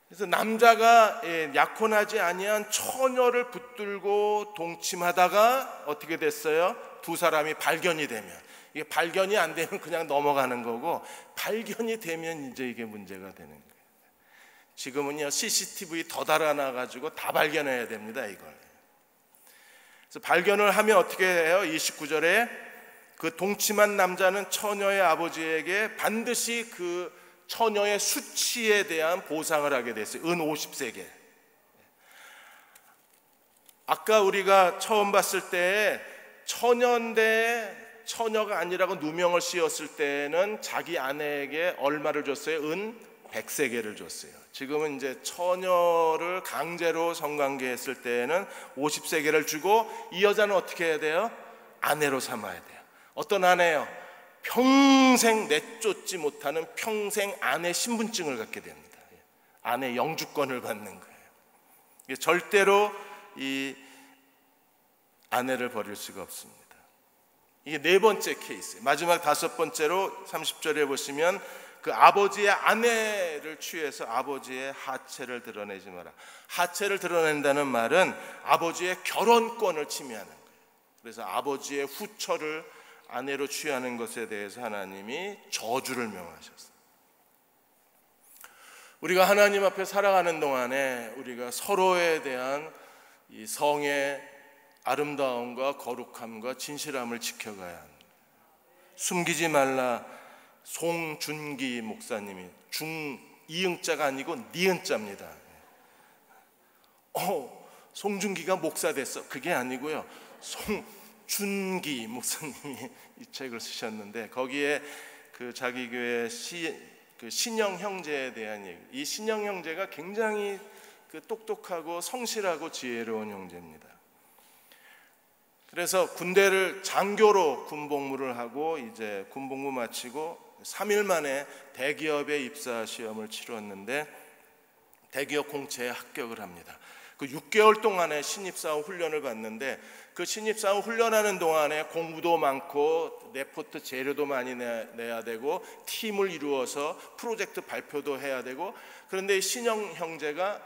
그래서 남자가 약혼하지 아니한 처녀를 붙들고 동침하다가 어떻게 됐어요? 두 사람이 발견이 되면, 이게 발견이 안 되면 그냥 넘어가는 거고, 발견이 되면 이제 이게 문제가 되는 거예요. 지금은요 CCTV 더 달아놔가지고 다 발견해야 됩니다, 이걸. 그래서 발견을 하면 어떻게 해요? 29절에 그 동침한 남자는 처녀의 아버지에게 반드시 그 처녀의 수치에 대한 보상을 하게 됐어요. 은 50세겔. 아까 우리가 처음 봤을 때 처녀인데 처녀가 아니라고 누명을 씌웠을 때는 자기 아내에게 얼마를 줬어요? 은 100세겔을 줬어요. 지금은 이제 처녀를 강제로 성관계했을 때는 50세겔을 주고, 이 여자는 어떻게 해야 돼요? 아내로 삼아야 돼요. 어떤 아내요? 평생 내쫓지 못하는 평생 아내 신분증을 갖게 됩니다. 아내 영주권을 받는 거예요. 절대로 이 아내를 버릴 수가 없습니다. 이게 네 번째 케이스. 마지막 다섯 번째로 30절에 보시면 그 아버지의 아내를 취해서 아버지의 하체를 드러내지 마라. 하체를 드러낸다는 말은 아버지의 결혼권을 침해하는 거예요. 그래서 아버지의 후처를 아내로 취하는 것에 대해서 하나님이 저주를 명하셨어요. 우리가 하나님 앞에 살아가는 동안에 우리가 서로에 대한 이 성의 아름다움과 거룩함과 진실함을 지켜가야 합니다. 숨기지 말라. 송준기 목사님이 이응자가 아니고 니은자입니다. 송준기가 목사 됐어. 그게 아니고요. 송준기 목사님이 이 책을 쓰셨는데 거기에 그 자기 교회 그 신영 형제에 대한 얘기. 이 신영 형제가 굉장히 그 똑똑하고 성실하고 지혜로운 형제입니다. 그래서 군대를 장교로 군복무를 하고 이제 군복무 마치고 3일 만에 대기업에 입사 시험을 치렀는데 대기업 공채에 합격을 합니다. 그 6개월 동안의 신입사원 훈련을 받는데 그 신입사원 훈련하는 동안에 공부도 많고 레포트 재료도 많이 내야 되고 팀을 이루어서 프로젝트 발표도 해야 되고 그런데 이 신영 형제가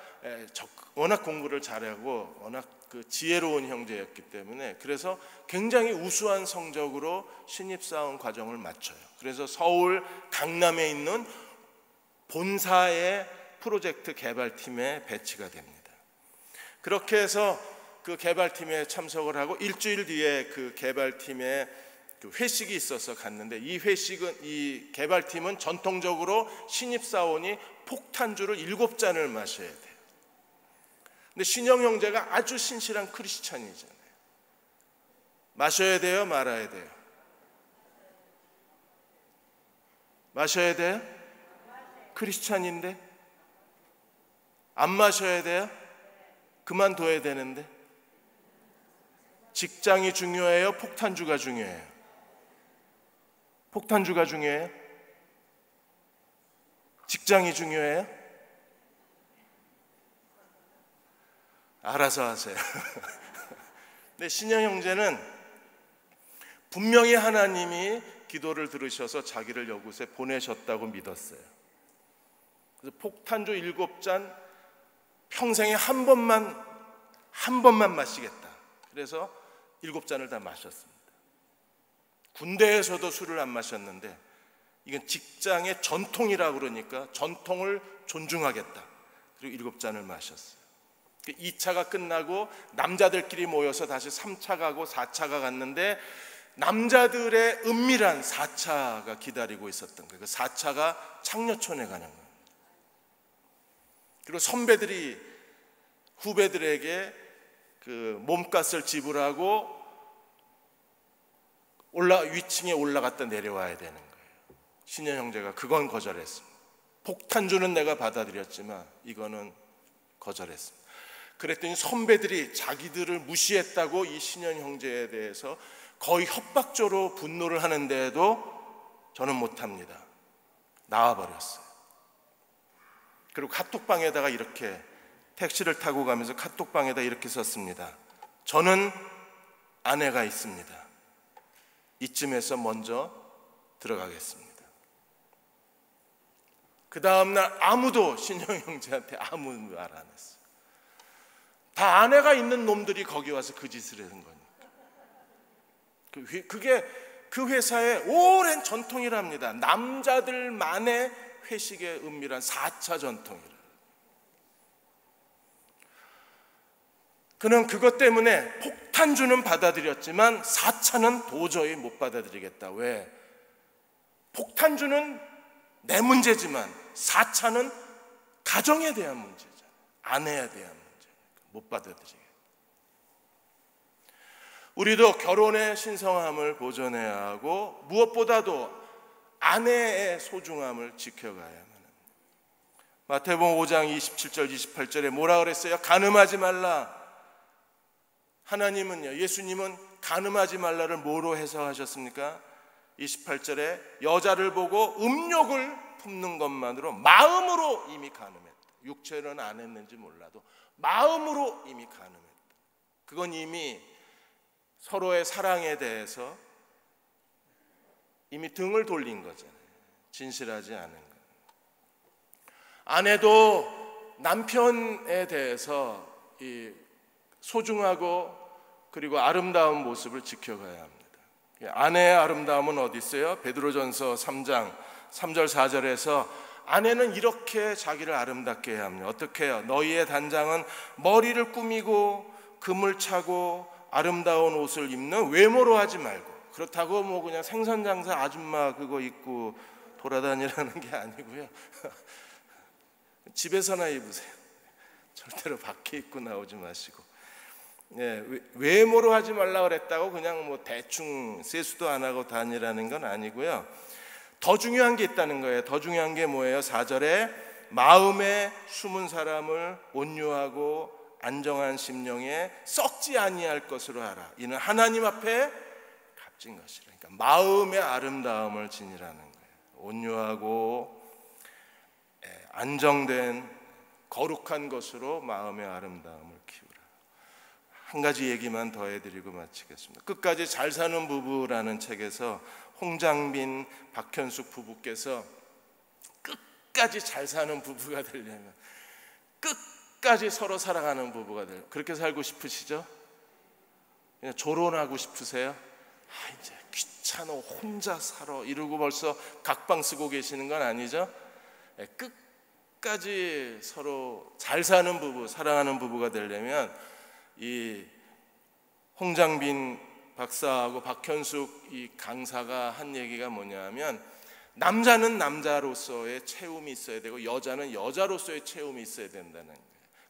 워낙 공부를 잘하고 워낙 그 지혜로운 형제였기 때문에 그래서 굉장히 우수한 성적으로 신입사원 과정을 마쳐요. 그래서 서울 강남에 있는 본사의 프로젝트 개발팀에 배치가 됩니다. 그렇게 해서 그 개발팀에 참석을 하고 일주일 뒤에 그 개발팀에 그 회식이 있어서 갔는데 이 개발팀은 전통적으로 신입사원이 폭탄주를 7잔을 마셔야 돼요. 근데 신영 형제가 아주 신실한 크리스찬이잖아요. 마셔야 돼요, 말아야 돼요? 마셔야 돼요? 크리스찬인데 안 마셔야 돼요? 그만둬야 되는데. 직장이 중요해요? 폭탄주가 중요해요? 폭탄주가 중요해요? 직장이 중요해요? 알아서 하세요. 근데 신영 형제는 분명히 하나님이 기도를 들으셔서 자기를 이곳에 보내셨다고 믿었어요. 그래서 폭탄주 7잔 평생에 한 번만 마시겠다. 그래서 7잔을 다 마셨습니다. 군대에서도 술을 안 마셨는데 이건 직장의 전통이라고 그러니까 전통을 존중하겠다. 그리고 7잔을 마셨어요. 2차가 끝나고 남자들끼리 모여서 다시 3차 가고 4차가 갔는데 남자들의 은밀한 4차가 기다리고 있었던 거예요. 그 4차가 창녀촌에 가는 거예요. 그리고 선배들이 후배들에게 그 몸값을 지불하고 위층에 올라갔다 내려와야 되는 거예요. 신영 형제가 그건 거절했습니다. 폭탄주는 내가 받아들였지만 이거는 거절했습니다. 그랬더니 선배들이 자기들을 무시했다고 이 신영 형제에 대해서 거의 협박조로 분노를 하는데도 저는 못합니다. 나와버렸어요. 그리고 카톡방에다가 이렇게 택시를 타고 가면서 카톡방에다 이렇게 썼습니다. 저는 아내가 있습니다. 이쯤에서 먼저 들어가겠습니다. 그 다음날 아무도 신영 형제한테 아무 말 안 했어요. 다 아내가 있는 놈들이 거기 와서 그 짓을 하는 거니까. 그게 그 회사의 오랜 전통이랍니다. 남자들만의 회식의 은밀한 4차 전통이라. 그는 그것 때문에 폭탄주는 받아들였지만 4차는 도저히 못 받아들이겠다. 왜? 폭탄주는 내 문제지만 4차는 가정에 대한 문제잖아요. 아내에 대한 문제. 못 받아들이게. 우리도 결혼의 신성함을 보존해야 하고 무엇보다도 아내의 소중함을 지켜가야만 합니다. 마태복음 5장 27절 28절에 뭐라 그랬어요? 간음하지 말라. 하나님은요, 예수님은 간음하지 말라를 뭐로 해석하셨습니까? 28절에 여자를 보고 음욕을 품는 것만으로 마음으로 이미 간음했다. 육체로는 안 했는지 몰라도 마음으로 이미 간음했다. 그건 이미 서로의 사랑에 대해서 이미 등을 돌린 거잖아요. 진실하지 않은 거. 아내도 남편에 대해서 이 소중하고 그리고 아름다운 모습을 지켜가야 합니다. 아내의 아름다움은 어디 있어요? 베드로전서 3장 3절 4절에서 아내는 이렇게 자기를 아름답게 해야 합니다. 어떻게 해요? 너희의 단장은 머리를 꾸미고 금을 차고 아름다운 옷을 입는 외모로 하지 말고 그렇다고 뭐 그냥 생선장사 아줌마 그거 입고 돌아다니라는 게 아니고요. 집에서나 입으세요. 절대로 밖에 입고 나오지 마시고. 예, 외모로 하지 말라 그랬다고 그냥 뭐 대충 세수도 안 하고 다니라는 건 아니고요. 더 중요한 게 있다는 거예요. 더 중요한 게 뭐예요? 4절에 마음에 숨은 사람을 온유하고 안정한 심령에 썩지 아니할 것으로 하라. 이는 하나님 앞에 값진 것이라. 그러니까 마음의 아름다움을 지니라는 거예요. 온유하고 안정된 거룩한 것으로 마음의 아름다움을 키우라. 한 가지 얘기만 더 해드리고 마치겠습니다. 끝까지 잘 사는 부부라는 책에서 홍장빈, 박현숙 부부께서 끝까지 잘 사는 부부가 되려면 끝까지 서로 사랑하는 부부가 되려면 그렇게 살고 싶으시죠? 그냥 조론하고 싶으세요? 이제 귀찮아 혼자 살아 이러고 벌써 각방 쓰고 계시는 건 아니죠? 끝까지 서로 잘 사는 부부, 사랑하는 부부가 되려면 이 홍장빈 박사하고 박현숙 이 강사가 한 얘기가 뭐냐면 남자는 남자로서의 채움이 있어야 되고 여자는 여자로서의 채움이 있어야 된다는 거예요.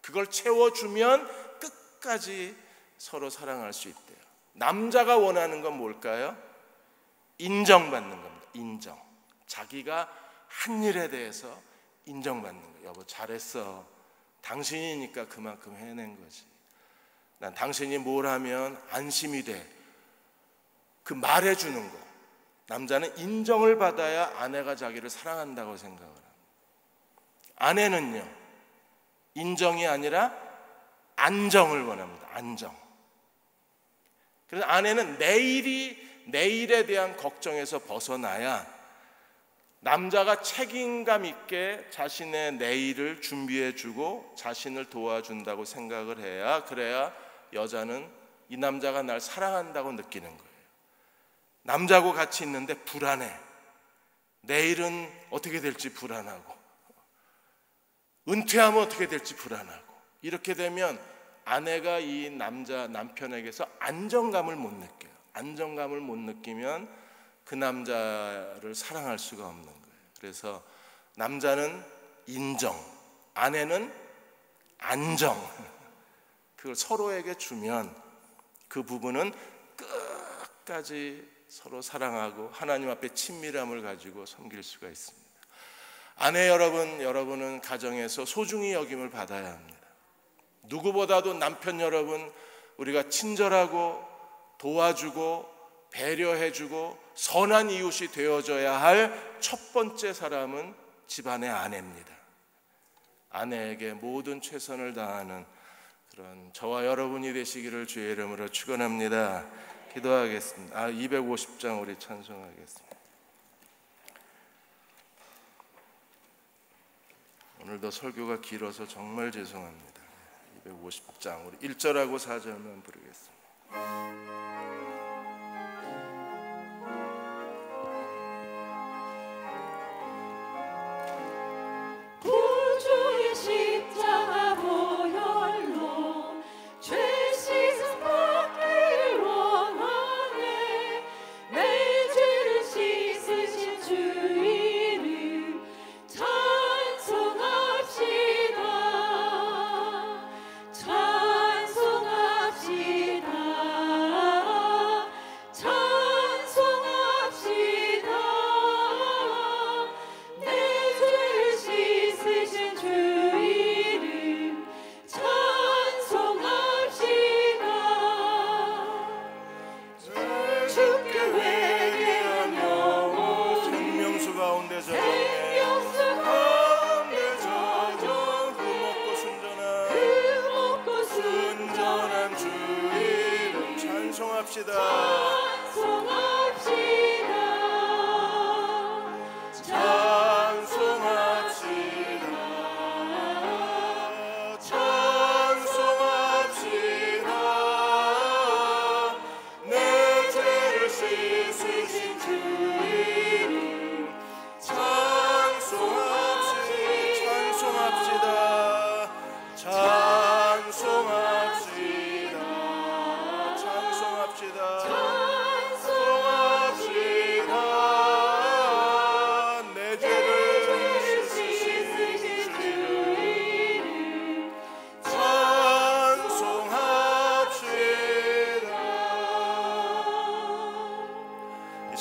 그걸 채워주면 끝까지 서로 사랑할 수 있대요. 남자가 원하는 건 뭘까요? 인정받는 겁니다. 인정. 자기가 한 일에 대해서 인정받는 거예요. 여보 잘했어. 당신이니까 그만큼 해낸 거지. 난 당신이 뭘 하면 안심이 돼. 그 말해주는 거. 남자는 인정을 받아야 아내가 자기를 사랑한다고 생각을 합니다. 아내는요, 인정이 아니라 안정을 원합니다. 안정. 그래서 아내는 내일에 대한 걱정에서 벗어나야 남자가 책임감 있게 자신의 내일을 준비해주고 자신을 도와준다고 생각을 해야, 그래야 여자는 이 남자가 날 사랑한다고 느끼는 거예요. 남자하고 같이 있는데 불안해. 내일은 어떻게 될지 불안하고, 은퇴하면 어떻게 될지 불안하고, 이렇게 되면 아내가 이 남편에게서 안정감을 못 느껴요. 안정감을 못 느끼면 그 남자를 사랑할 수가 없는 거예요. 그래서 남자는 인정, 아내는 안정. 그걸 서로에게 주면 그 부부는 끝까지 서로 사랑하고 하나님 앞에 친밀함을 가지고 섬길 수가 있습니다. 아내 여러분, 여러분은 가정에서 소중히 여김을 받아야 합니다. 누구보다도 남편 여러분, 우리가 친절하고 도와주고 배려해주고 선한 이웃이 되어줘야 할 첫 번째 사람은 집안의 아내입니다. 아내에게 모든 최선을 다하는 그런 저와 여러분이 되시기를 주의 이름으로 축원합니다. 기도하겠습니다. 250장 우리 찬송하겠습니다. 오늘도 설교가 길어서 정말 죄송합니다. 250장 우리 1절하고 4절만 부르겠습니다. 구주의 십자가 보혈로 죄 씻음 받기를 원하네. 내 죄를 씻으신 주 이름 찬송합시다. 찬송합시다. 찬송합시다. 내 죄를 씻으신 주 이름 찬송합시다. 주께 회개한 영혼 생명수 가운데 저정해 생명수 가운데 저정 그 먹고 순전한 그 먹고 순전한 주 이름 찬송합시다. 찬송합시다. 찬송합시다. 찬송합시다. 내 죄를 씻으신 주 이름 찬송합시다. 찬송합시다. 찬송합시다. 찬송합시다.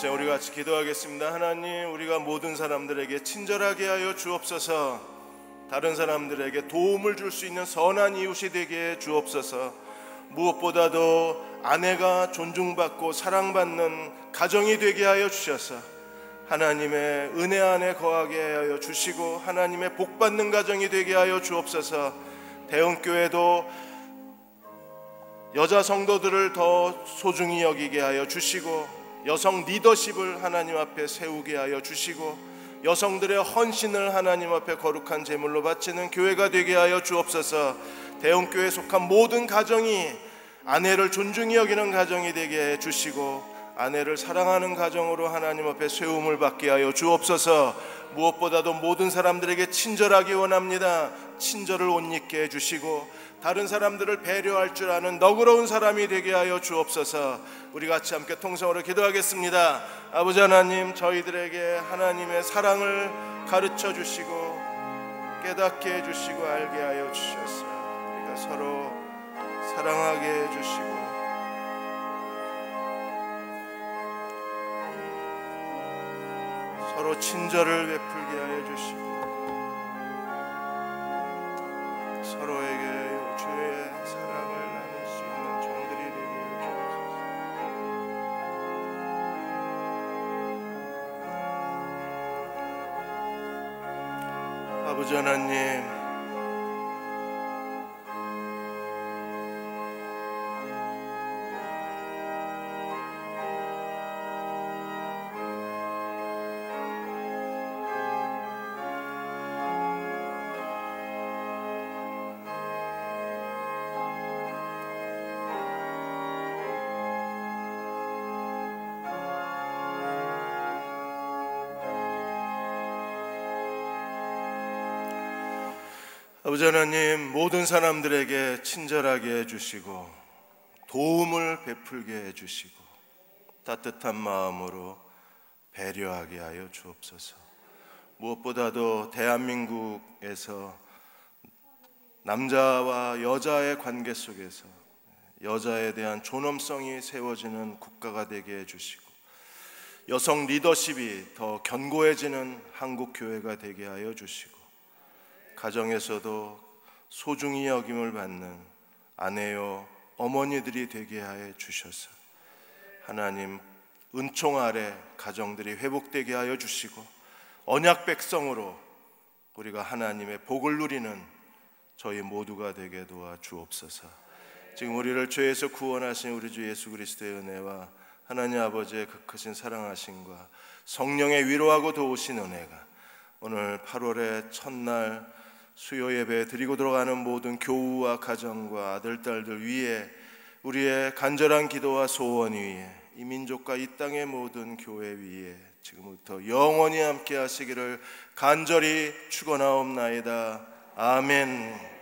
시간 우리 같이 기도하겠습니다. 하나님, 우리가 모든 사람들에게 친절하게 하여 주옵소서. 다른 사람들에게 도움을 줄 수 있는 선한 이웃이 되게 해 주옵소서. 무엇보다도 아내가 존중받고 사랑받는 가정이 되게 하여 주셔서 하나님의 은혜 안에 거하게 하여 주시고 하나님의 복받는 가정이 되게 하여 주옵소서. 대흥교회도 여자 성도들을 더 소중히 여기게 하여 주시고 여성 리더십을 하나님 앞에 세우게 하여 주시고 여성들의 헌신을 하나님 앞에 거룩한 제물로 바치는 교회가 되게 하여 주옵소서. 대흥교회에 속한 모든 가정이 아내를 존중히 여기는 가정이 되게 해 주시고 아내를 사랑하는 가정으로 하나님 앞에 세움을 받게 하여 주옵소서. 무엇보다도 모든 사람들에게 친절하기 원합니다. 친절을 옷 입게 해주시고 다른 사람들을 배려할 줄 아는 너그러운 사람이 되게 하여 주옵소서. 우리 같이 함께 통성으로 기도하겠습니다. 아버지 하나님, 저희들에게 하나님의 사랑을 가르쳐 주시고 깨닫게 해주시고 알게 하여 주셔서 우리가 서로 사랑하게 해주시고 서로 친절을 베풀게 하여 주시고 서로에게 주의 사랑을 나눌 수 있는 종들이 되게 해주옵소서. 아버지 하나님, 아버지 하나님, 모든 사람들에게 친절하게 해주시고 도움을 베풀게 해주시고 따뜻한 마음으로 배려하게 하여 주옵소서. 무엇보다도 대한민국에서 남자와 여자의 관계 속에서 여자에 대한 존엄성이 세워지는 국가가 되게 해주시고 여성 리더십이 더 견고해지는 한국교회가 되게 하여 주시고 가정에서도 소중히 여김을 받는 아내요 어머니들이 되게 하여 주셔서 하나님 은총 아래 가정들이 회복되게 하여 주시고 언약 백성으로 우리가 하나님의 복을 누리는 저희 모두가 되게 도와 주옵소서. 지금 우리를 죄에서 구원하신 우리 주 예수 그리스도의 은혜와 하나님 아버지의 극하신 사랑하심과 성령의 위로하고 도우신 은혜가 오늘 8월의 첫날 수요 예배 드리고 들어가는 모든 교우와 가정과 아들 딸들 위에 우리의 간절한 기도와 소원 위에 이 민족과 이 땅의 모든 교회 위에 지금부터 영원히 함께 하시기를 간절히 축원하옵나이다. 아멘.